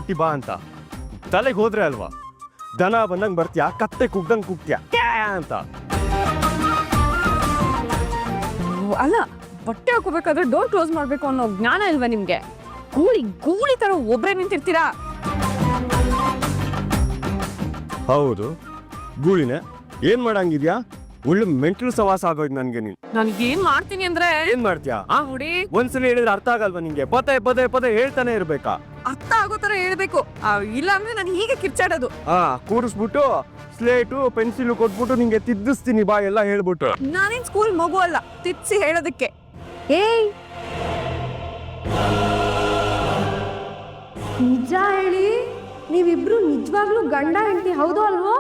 ಕೊಟ್ಟಿ ಬಾ ಅಂತ ತಲೆಗೆ ಹೋದ್ರೆ ಅಲ್ವಾ ದನ ಬಂದಂಗೆ ಬರ್ತೀಯಾ ಕತ್ತೆ ಕುಗ್ದಂಗೆ ಕುಗ್ತೀಯಾ ಅಂತ. ಅಲ್ಲ ಬಟ್ಟೆ ಹಾಕೋಬೇಕಾದ್ರೆ ಡೋರ್ ಕ್ಲೋಸ್ ಮಾಡ್ಬೇಕು ಅನ್ನೋ ಜ್ಞಾನ ಇಲ್ವಾ ನಿಮ್ಗೆ? ಗೂಳಿ ತರ ಒಬ್ರೇ ನಿಂತಿರ್ತೀರಾ? ಹೌದು ಗೂಳಿನೇ, ಏನ್ ಮಾಡಂಗಿದ್ಯಾ? ಒಳ್ಳೆ ಮೆಂಟಲ್ ಸವಾಸ ಆಗೋಯ್ತು ನನ್ಗೆ. ನೀನ್ ಏನ್ ಮಾಡ್ತೀನಿ ಅಂದ್ರೆ ಏನ್ ಮಾಡ್ತೀಯಾ? ನೋಡಿ ಒಂದ್ಸಲ ಹೇಳಿದ್ರೆ ಅರ್ಥ ಆಗಲ್ವಾ ನಿಂಗೆ? ಪದೇ ಪದೇ ಪದೇ ಹೇಳ್ತಾನೆ ಇರ್ಬೇಕಾ? ಅರ್ಥ ಆಗೋ ತರ ಹೇಳ್ಬೇಕು, ಇಲ್ಲ ಅಂದ್ರೆ ನಾನು ಹೀಗೆ ಕಿರ್ಚಾಡೋದು. ಕೂರಿಸ್ಬಿಟ್ಟು ಸ್ಲೇಟು ಪೆನ್ಸಿಲ್ ಕೊಟ್ಬಿಟ್ಟು ನಿಂಗೆ ತಿದ್ದಿಸ್ತೀನಿ ಬಾ ಎಲ್ಲ ಹೇಳ್ಬಿಟ್ಟು. ನಾನೇನ್ ಸ್ಕೂಲ್ ಮಗು ಅಲ್ಲ ತಿದ್ಸಿ ಹೇಳೋದಕ್ಕೆ. ಏಯ್ ನಿಜ ಹೇಳಿ, ನೀವಿಬ್ರು ನಿಜವಾಗ್ಲೂ ಗಂಡ ಹೆಂಡತಿ ಹೌದು ಅಲ್ವೋ?